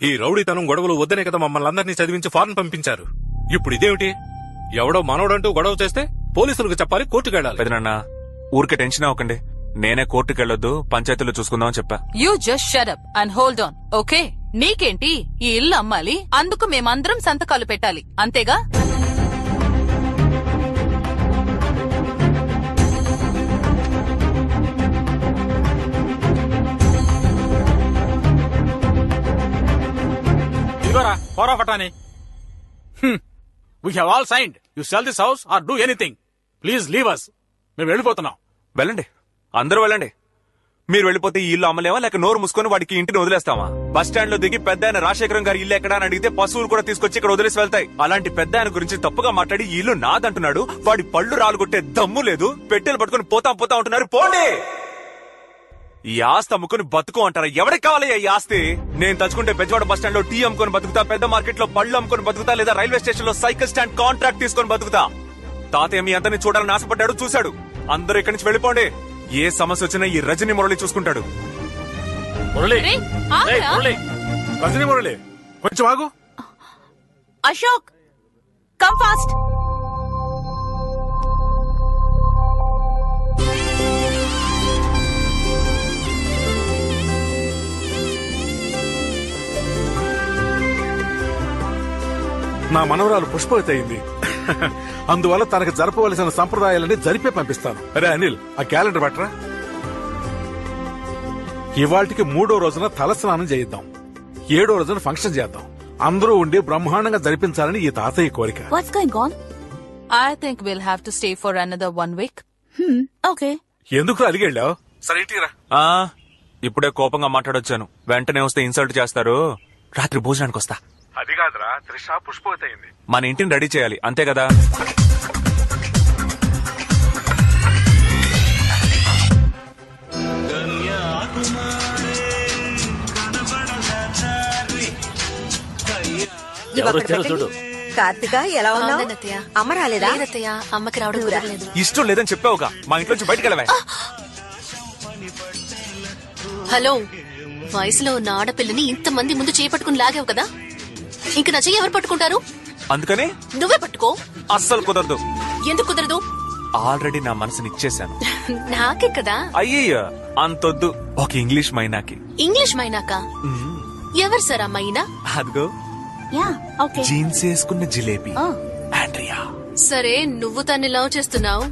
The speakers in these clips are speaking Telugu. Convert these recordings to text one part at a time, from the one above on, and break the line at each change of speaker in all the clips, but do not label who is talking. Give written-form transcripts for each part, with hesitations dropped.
ఈ రౌడీతనం గొడవలు వద్దనే కదా మమ్మల్ని అందరినీ చదివించి ఫారెన్ పంపించారు. ఇప్పుడు ఇదేమిటి? ఎవడో మనోడంటూ గొడవ చేస్తే పోలీసులకు చెప్పాలి, కోర్టుకెళ్ళాలి.
పెదనాన్న ఊరికే టెన్షన్ అవ్వకండి. నేనే కోర్టుకెళ్లొద్దు, పంచాయతీలో చూసుకుందామని చెప్పా.
You just shut up and hold on, okay? నీకేంటి, ఈ ఇల్లు అమ్మాలి, అందుకు మేమందరం సంతకాలు పెట్టాలి, అంతేగా?
Power of attorney. We have all signed. You sell this house or do anything. Please leave us. మేము వెళ్ళిపోతున్నాం.
వెళ్ళండి, అందరూ వెళ్ళండి. మీరు వెళ్ళిపోతే ఈ ఇల్లు అమ్మలేమా, లేక నోరు మూసుకొని వాడికి ఇంటిని వదిలేస్తామా? బస్ స్టాండ్ లో దిగి పెద్ద ఆయన రాజశేఖరం గారి ఇల్లు ఎక్కడా అని అడిగితే పశువులు కూడా తీసుకొచ్చి ఇక్కడ వదిలేసి వెళ్తాయి. అలాంటి పెద్ద ఆయన గురించి తప్పుగా మాట్లాడి ఈ ఇల్లు నాదంటున్నాడు. వాడి పళ్ళు రాలుగొట్టే దమ్ము లేదు. పెట్టెలు పట్టుకుని పోతా ఉంటున్నారు. పోండి. ఈ ఆస్తి అమ్ముకుని బతుకు అంటారా? ఎవరికి కావాలి ఈ ఆస్తి? నేను తలుచుకుంటే బెజవాడ బస్ స్టాండ్ లో టీ అమ్ముకొని బతుకుతా, పెద్ద మార్కెట్ లో పళ్ళు అమ్ముకొని బతుకుతా, లేదా రైల్వే స్టేషన్ లో సైకిల్ స్టాండ్ కాంట్రాక్ట్ తీసుకొని బతుకుతా. తాతయ్య మీ అందరినీ చూడాలని ఆశపడ్డాడు, చూశాడు. అందరూ ఇక్కడి నుంచి వెళ్ళిపోండి. ఏ సమస్య వచ్చినా ఈ రజనీ మురళి చూసుకుంటాడు.
రజనీ మురళి కొంచెం ఆగు.
Ashok, come fast.
నా మనవరాలు పుష్పవతి అయింది. అందువల్ల తనకు జరపవలసిన సంప్రదాయాలన్నీ జరిపే పంపిస్తాను. అరే అనిల్, ఆ క్యాలెండర్ పట్టరా. ఇవాళకి 3వ రోజున తలస్నానం చేయిద్దాం, 7వ రోజున ఫంక్షన్ చేద్దాం. అందరూ ఉండి బ్రహ్మాండంగా జరిపించాలని ఈ తాతయ్య కోరిక.
What's going on? I think we'll have to stay for another 1 week. Okay.
ఎందుకు అలిగెళ్ళావు? సరే ఇటీరా.
ఇప్పుడే కోపంగా మాట్లాడొచ్చాను. వెంటనే వస్తే ఇన్సల్ట్ చేస్తారు. రాత్రి భోజనానికి వస్తా.
అది కాదురా, త్రిష పుష్పవతి అయింది.
మన ఇంటిని రెడీ చేయాలి, అంతే కదా?
చూడు. కార్తిక ఎలా ఉన్నావు? అమ్మ రాలేదా?
అమ్మకి రావడం కుదరలేదు.
ఇష్టం లేదని చెప్పావుగా, మా ఇంట్లో నుంచి బయటకు వెళ్ళవే.
హలో, వయసులో ఉన్న ఆడపిల్లని ఇంతమంది ముందు చేపట్టుకుని లాగావు కదా, ఇంక నా చెయ్యి ఎవరు పట్టుకుంటారు?
అందుకని
నువ్వే పట్టుకో.
అస్సలు కుదరదు.
ఎందుకు కుదరదు?
ఆల్రెడీ నా మనసుని ఇచ్చేశాను.
నాకే కదా.
అయ్యయ్య అంతొద్దు. ఒక ఇంగ్లీష్ మైనాకి.
ఇంగ్లీష్ మైనాకా? ఎవరు సార్ ఆ మైనా?
అదిగో జీన్స్ వేసుకున్న జిలేబీ, ఆండ్రియా.
సరే, నువ్వు తన్ని లవ్ చేస్తున్నావు,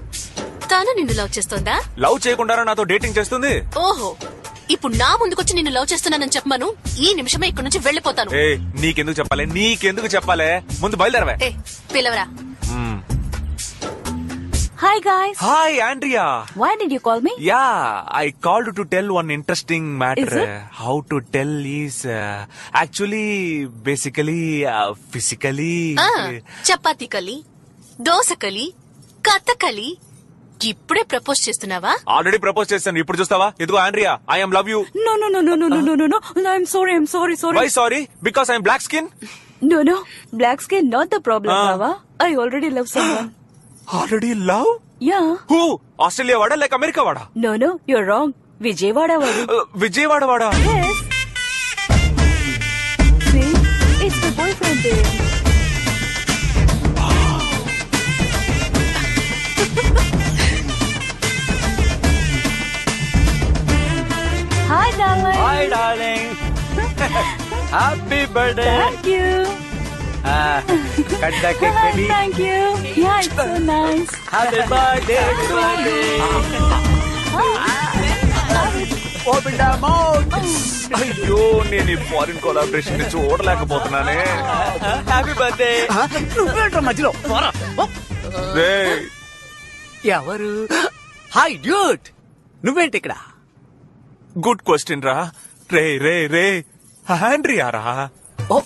తాను నిన్ను లవ్ చేస్తోందా?
లవ్ చేయకుండా నాతో డేటింగ్ చేస్తుంది.
ఓహో, ఇప్పుడు నా ముందుకొచ్చి నిన్ను లవ్ చేస్తున్నానని చెప్పమను. ఈ నిమిషమే ఇక్కడ నుంచి వెళ్ళిపోతాను.
నీకెందుకు చెప్పాలే? ముందు బయలుదేరవే.
పిలవరా.
Hi guys.
Hi Andrea.
Why did you call me?
Yeah, I called to tell one interesting matter.
Is it?
How to tell is actually basically physically.
Chapati కలి, దోశ కలి, కథకలి. ఇప్పుడే ప్రపోజ్ చేస్తున్నావా?
ఆల్రెడీ ప్రపోజ్ చేశాను, ఇప్పుడు చూస్తావా? ఇదిగో Andrea, I am love you.
No. I'm sorry.
Why sorry? Because I am black skin?
No. Black skin not the problem, Baba. I already love someone.
Already love?
Yeah.
Who? Australia వాడా లేక అమెరికా వాడా?
No, you're wrong. విజయవాడ వాడు.
విజయవాడ వాడా?
Yes. See, it's my boyfriend there. Hi, darling.
Hi, darling. Happy birthday.
Thank you.
Cut the cake, baby.
Thank you. Yeah, it's so nice.
Happy birthday, Open the mouth.
అయ్యో, నేను ఈ ఫారిన్ కొలాబరేషన్ చూడలేకపోతున్నానే.
Happy birthday. నువ్వేంట్రా మధ్యలో? ఎవరు? హాయ్ డ్యూట్, నువ్వేంటి ఇక్కడ?
గుడ్ క్వశ్చన్ రా. రే ఆండ్రియారా?
ఓ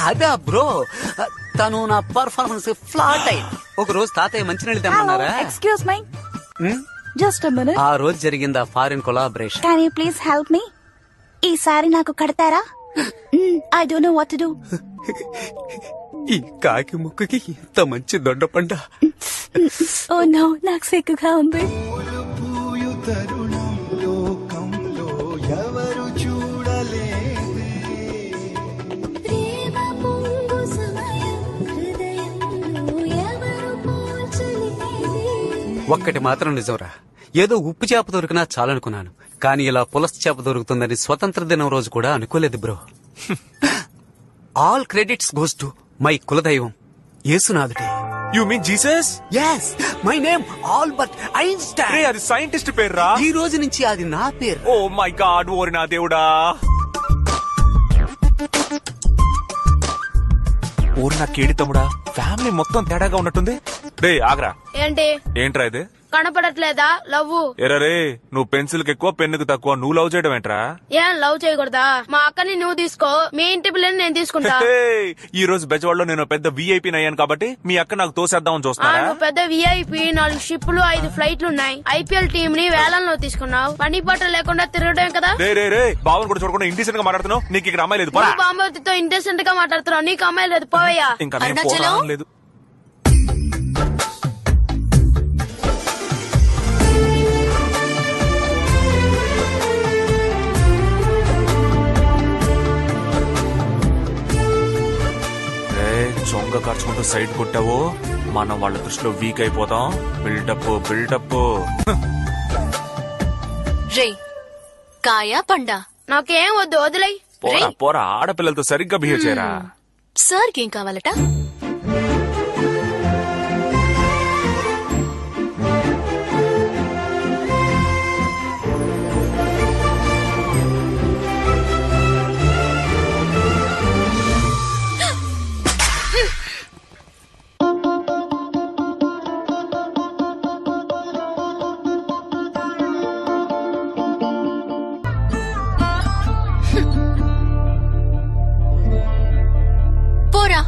అదా బ్రో, తను నా పర్ఫార్మెన్స్ ఫ్లాట్ అయింది. ఒక రోజు తాతయ్య మంచినీళ్ళు తెమ్మన్నారా?
Excuse me. Just a minute.
ఆ రోజు జరిగిందా foreign collaboration?
Can you please help me? ఈసారి నాకు కడతారా? I don't know what to do.
ఈ కాకి ముక్కుకి ఇంత మంచి దొండపండ.
Oh no, నాకు సిగ్గుగా ఉంది.
ఒక్కటి మాత్రం నిజంరా, ఏదో ఉప్పు చేప దొరికినా చాలనుకున్నాను, కానీ ఇలా పులస చేప దొరుకుతుందని స్వతంత్ర దినం రోజు కూడా అనుకోలేదు bro. All credits goes to my కులదైవం యేసునాథుడే.
You mean Jesus?
yes, my name Albert Einstein.
అది సైంటిస్ట్ పేర్రా?
ఈ రోజు నుంచి అది నా పేరు.
ఓ మై గాడ్, ఓరి నా దేవుడా. ఓరి నా కేడి తమ్ముడా, ఫ్యామిలీ మొత్తం తేడాగా ఉన్నట్టుంది. రే ఆగ్రా.
ఏంటి?
ఏంట్రా ఇది?
కనపడట్లేదా లవ్?
ఎరరే, నువ్వు పెన్సిల్ కి ఎక్కువ పెన్నుకు తక్కువ, నువ్వు లవ్ చేయడం ఏంట్రా?
ఏం లవ్ చేయకూడదా? మా అక్కని నువ్వు తీసుకో, మీ ఇంటి పిల్లని నేను తీసుకుంటా.
ఈ రోజు బెజవాడలో నేను పెద్ద విఐపీ అయ్యాను కాబట్టి మీ అక్క నాకు తోసేద్దామని చూస్తున్నా.
నువ్వు పెద్ద విఐపీ, 4 షిప్లు 5 ఫ్లైట్లు ఉన్నాయి, ఐపీఎల్ టీం ని వేలంలో తీసుకున్నావు, పని పాట లేకుండా తిరగడం కదా.
రే బావన్ కూడా చూడకుండా ఇండిసెంట్ గా మాట్లాడుతున్నావు. నీకు ఇక్కడ అమ్మాయి లేదు.
బాంబవతితో ఇంటెసెంట్ గా మాట్లాడుతున్నావు, నీకు అమ్మాయి లేదు, పోవయ్యా.
ఇంకా నేను పోరాడం లేదు. చొంగ ఖర్చుకుంటూ సైడ్ కొట్టావో మనం వాళ్ళ దృష్టిలో వీక్ అయిపోతాం. బిల్డప్.
రే కాయా పండా?
నాకేం వద్దు, వదిలై.
పోరా ఆడపిల్లలతో సరిగ్గా బిహేవ్ చేయరా.
సార్కి ఏం కావాలట? పోరా.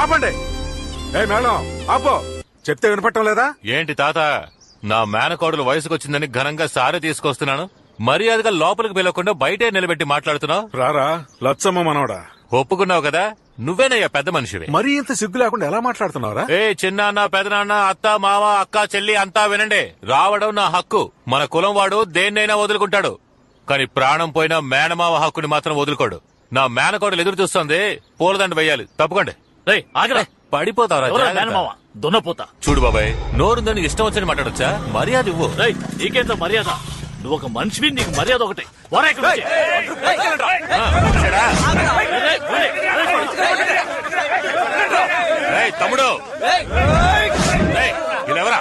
ఆపండి. ఏ మేడం ఆపో, చెప్తే వినపట్టం లేదా?
ఏంటి తాత, నా మేనకోడలు వయసుకొచ్చిందని ఘనంగా సారి తీసుకొస్తున్నాను, మర్యాదగా లోపలికి పిలవకుండా బయటే నిలబెట్టి మాట్లాడుతున్నావు.
రారా లచ్చమ్మ మనవడా,
ఒప్పుకున్నావు కదా, నువ్వేనయ్యా పెద్ద మనిషివి.
మరీ ఇంత సిగ్గు లేకుండా ఎలా మాట్లాడుతున్నారా?
ఏ చిన్నాన్న పెదనాన్న అత్త మామ అక్క చెల్లి అంతా వినండి. రావడం నా హక్కు. మన కులం వాడు దేన్నైనా వదులుకుంటాడు, కానీ ప్రాణం పోయినా మేనమావ హక్కుని మాత్రం వదులుకోడు. నా మేనకోడలు ఎదురు చూస్తుంది, పూలదండ వెయ్యాలి. తప్పకండి. పడిపోతావరా
దున్నపోతా.
చూడు బాబాయ్, నోరుందని ఇష్టం వచ్చని మాట్లాడొచ్చా? మర్యాద ఇవ్వు.
నీకేంత మర్యాద? నువ్వు ఒక మనిషివి, నీకు మర్యాద ఒకటి.
తమ్ముడు ఇలావరా?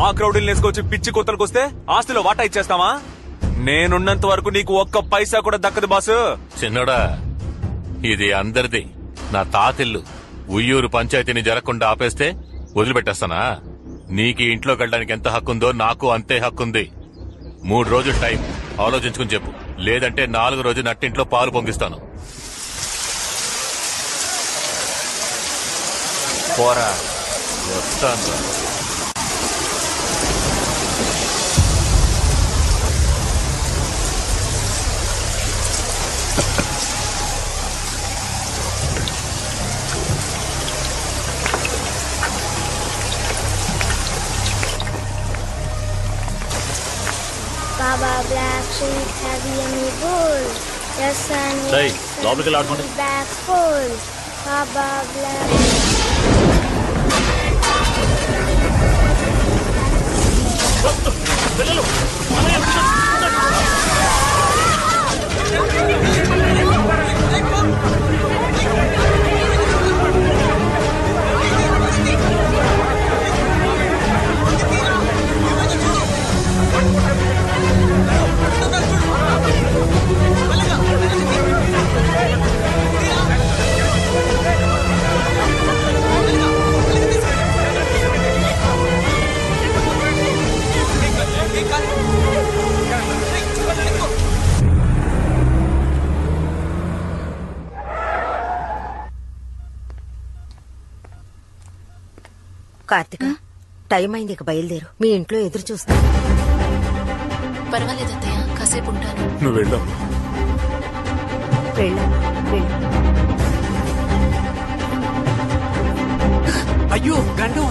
ఆ క్రౌడీలు నేసుకొచ్చి పిచ్చి కొత్తలకు వస్తే ఆస్తిలో వాటా ఇచ్చేస్తావా? నేనున్నంత వరకు నీకు ఒక్క పైసా కూడా దక్కదు బాసు.
చిన్నోడా, ఇది అందరిది, నా తాతిల్లు. ఉయ్యూరు పంచాయతీని జరగకుండా ఆపేస్తే వదిలిపెట్టేస్తానా? నీకు ఇంట్లోకి వెళ్ళడానికి ఎంత హక్కుందో నాకు అంతే హక్కుంది. 3 రోజులు టైం ఆలోచించుకుని చెప్పు, లేదంటే 4వ రోజు నట్టింట్లో పాలు పొంగిస్తాను.
పోరా.
వస్తాను.
Baba Black Sheep, have you any wool? Yes, son. Back full. Baba Black.
Karthika time అయింది, ఇక బయలుదేరు. మీ ఇంట్లో ఎదురు చూస్తా.
పర్వాలేదు అత్తయ్య, కాసేపు ఉంటాను.
నువ్వు వెళ్ళావు.
అయ్యో గండం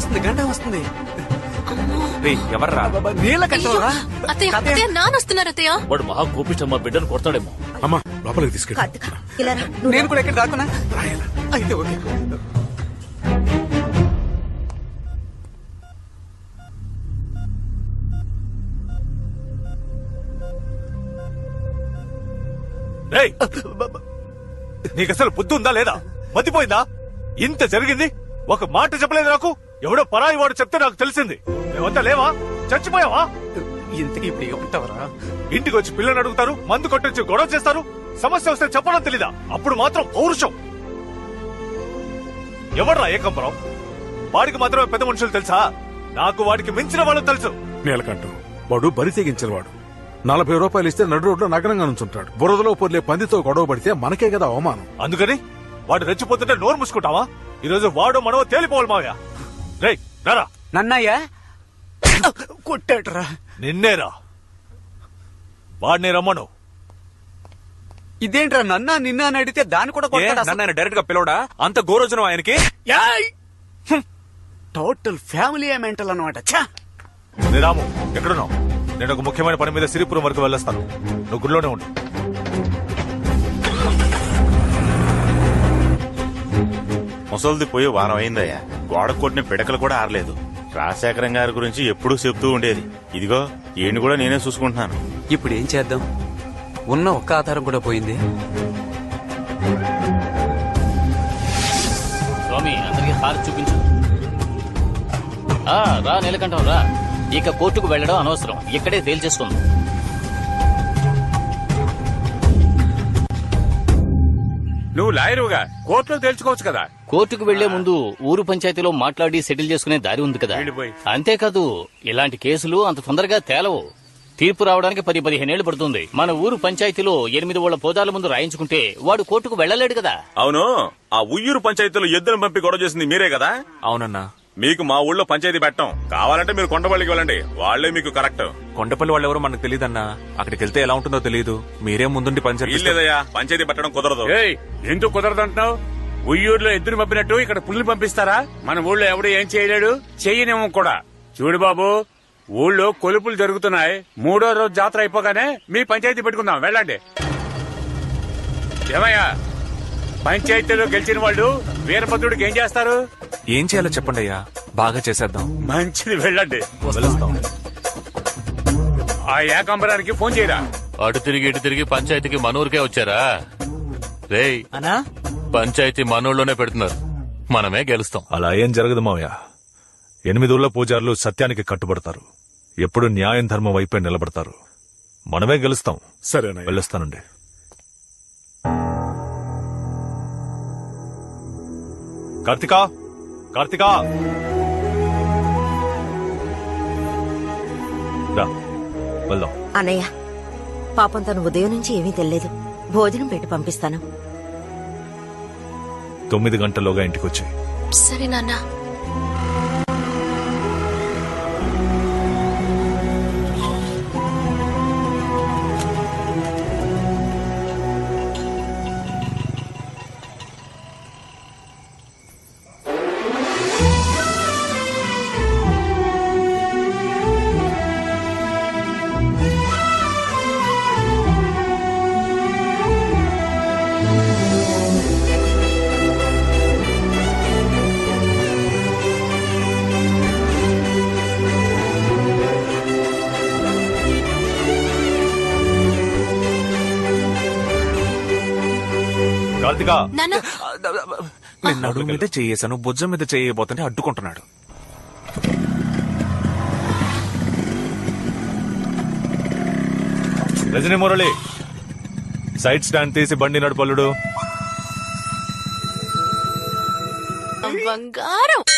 వస్తుంది.
ఎవర్రా?
నీళ్ళ కట్టరా?
అత్తయ్య నానొస్తున్నారు అత్తయ్య.
వాడు మహా కోపిష్టమ్మా, బిడ్డను కొడతాడేమో.
అమ్మా లోపలికి తీసుకెళ్ళి.
కార్తిక ఇలా రా.
నేను కూడా ఎక్కడ దాక్కున్నా అయితే ఓకే.
నీకు అసలు బుద్ధి ఉందా లేదా? మతిపోయిందా? ఇంత జరిగింది, ఒక మాట చెప్పలేదు నాకు. ఎవడో పరాయి వాడు చెప్తే నాకు తెలిసింది. మేమంతా లేవా? చచ్చిపోయావా?
ఇంతకీ ఇప్పుడు ఏమంటావరా?
ఇంటికి వచ్చి పిల్లని అడుగుతారు, మందు కొట్టొచ్చి గొడవ చేస్తారు. సమస్య వస్తే చెప్పడం తెలీదా? అప్పుడు మాత్రం పౌరుషం. ఎవడ్రా ఏకంబరం? వాడికి మాత్రమే పెద్ద మనుషులు తెలుసా? నాకు వాడికి మించిన వాళ్ళు తెలుసు.
నీలకంఠం వాడు బరి తెగించిన వాడు. 40 రూపాయలు ఇస్తే నడు రోడ్లో నగరంగా నుంచుంటాడు. బురదలో పొర్లే పందితో గొడవ పడితే మనకే కదా అవమానం.
అందుకని వాడు రెచ్చిపోతుంటే నోరు మూసుకుంటావా? ఈరోజు వాడు మనవో తేలిపోవాలి మావయ్య. రేయ్ రారా.
నన్నయ్య కొట్టాడరా?
నిన్నేరా. వాడిని రమ్మను.
ఇదేంట్రా నన్నా నిన్న అని అడిగితే దాన్ని కూడా
నన్ను డైరెక్ట్ గా పిలవడా? అంత గోరోజనం ఆయనకి.
టోటల్ ఫ్యామిలీ మెంటల్ అన్నమాట.
రాము ఎక్కడున్నావు? నేను ఒక ముఖ్యమైన పని మీద సిరిపురం వరకు వెళ్ళొస్తాను. నువ్వు గుడిలోనే ఉండు.
ముసలిది పోయి వారం అయిందయ్యా. గోడ కొట్టిన పిడకలు కూడా ఆరలేదు. రాజశేఖరం గారి గురించి ఎప్పుడూ చెప్తూ ఉండేది. ఇదిగో ఈయన కూడా నేనే చూసుకుంటున్నాను.
ఇప్పుడు ఏం చేద్దాం? ఉన్న ఒక్క ఆధారం కూడా పోయింది.
స్వామి అందరికి హారతి చూపించు. రా నీలకంఠం రా. ఇక కోర్టుకు వెళ్లడం అనవసరం, ఇక్కడే తేల్చేసుకుందాం.
నువ్వు లాయరుగా కోర్టులో తేల్చుకోవచ్చు కదా.
కోర్టుకు వెళ్లే ముందు ఊరు పంచాయతీలో మాట్లాడి సెటిల్ చేసుకునే దారి ఉంది కదా. అంతేకాదు ఇలాంటి కేసులు అంత తొందరగా తేలవు. తీర్పు రావడానికి 10-15 ఏళ్లు పడుతుంది. మన ఊరు పంచాయతీలో 8 ఊళ్ళ పోదాల ముందు రాయించుకుంటే వాడు కోర్టుకు వెళ్లలేడు కదా.
అవును, ఆ ఉయ్యూరు పంచాయతీలో ఎద్దును పంపి గొడవ చేసింది మీరే కదా?
అవునన్నా.
మీకు మా ఊళ్ళో పంచాయతీ పెట్టం. కావాలంటే మీరు కొండపల్లికి వెళ్ళండి, వాళ్లే మీకు కరెక్ట్.
కొండపల్లి వాళ్ళు ఎవరో మనకు తెలియదన్నా. అక్కడికి వెళ్తే ఎలా ఉంటుందో తెలియదు. మీరే ముందుండి పంచాయతీ.
లేదయ్యా, పంచాయతీ పెట్టడం కుదరదు.
ఎందుకు కుదరదు అంటున్నావు? ఉయ్యూరులో ఎద్దును పంపినట్టు ఇక్కడ పుల్లు పంపిస్తారా? మన ఊళ్ళో ఎవడు ఏం చేయలేడు, చెయ్యనేమో కూడా. చూడు బాబు, ఊళ్ళో కొలుపులు జరుగుతున్నాయి. 3వ రోజు జాతర అయిపోగానే మీ పంచాయతీ పెట్టుకుందాం. వెళ్ళండి. ఏమయ్యా, పంచాయతీలో గెలిచిన వాళ్ళు వీరభద్రుడికి ఏం చేస్తారు?
ఏం చేయాలో చెప్పండి అయ్యా, బాగా చేసేద్దాం.
మంచిది, వెళ్ళండి. ఆ ఏకాంబరానికి ఫోన్ చేయరా.
అటు తిరిగి ఇటు తిరిగి పంచాయతీకి మనూరికే వచ్చారా? రేయ్
అన్నా,
పంచాయతీ మనూర్లోనే పెడుతున్నారు. మనమే గెలుస్తాం.
అలా ఏం జరగదు మావయ్య. 8 ఊళ్ళ పూజారులు సత్యానికి కట్టుబడతారు. ఎప్పుడు న్యాయం ధర్మం వైపే నిలబడతారు. మనమే గెలుస్తాం.
సరేనా?
వెళ్ళొస్తానండి. కార్తికా, కార్తికా రా వెళ్దాం.
అన్నయ్య పాపం తను ఉదయం నుంచి ఏమీ తెలియదు. భోజనం పెట్టి పంపిస్తాను.
9 గంటల్లోగా ఇంటికొచ్చాయి.
సరే నాన్న.
కార్తికా,
నాన్న
నడుము మీద చేయేశాను, భుజం మీద చేయబోతుంటే అడ్డుకుంటున్నాడు. రజనీ మురళి, సైడ్ స్టాండ్ తీసి బండి నడుపల్లుడు.
బంగారం.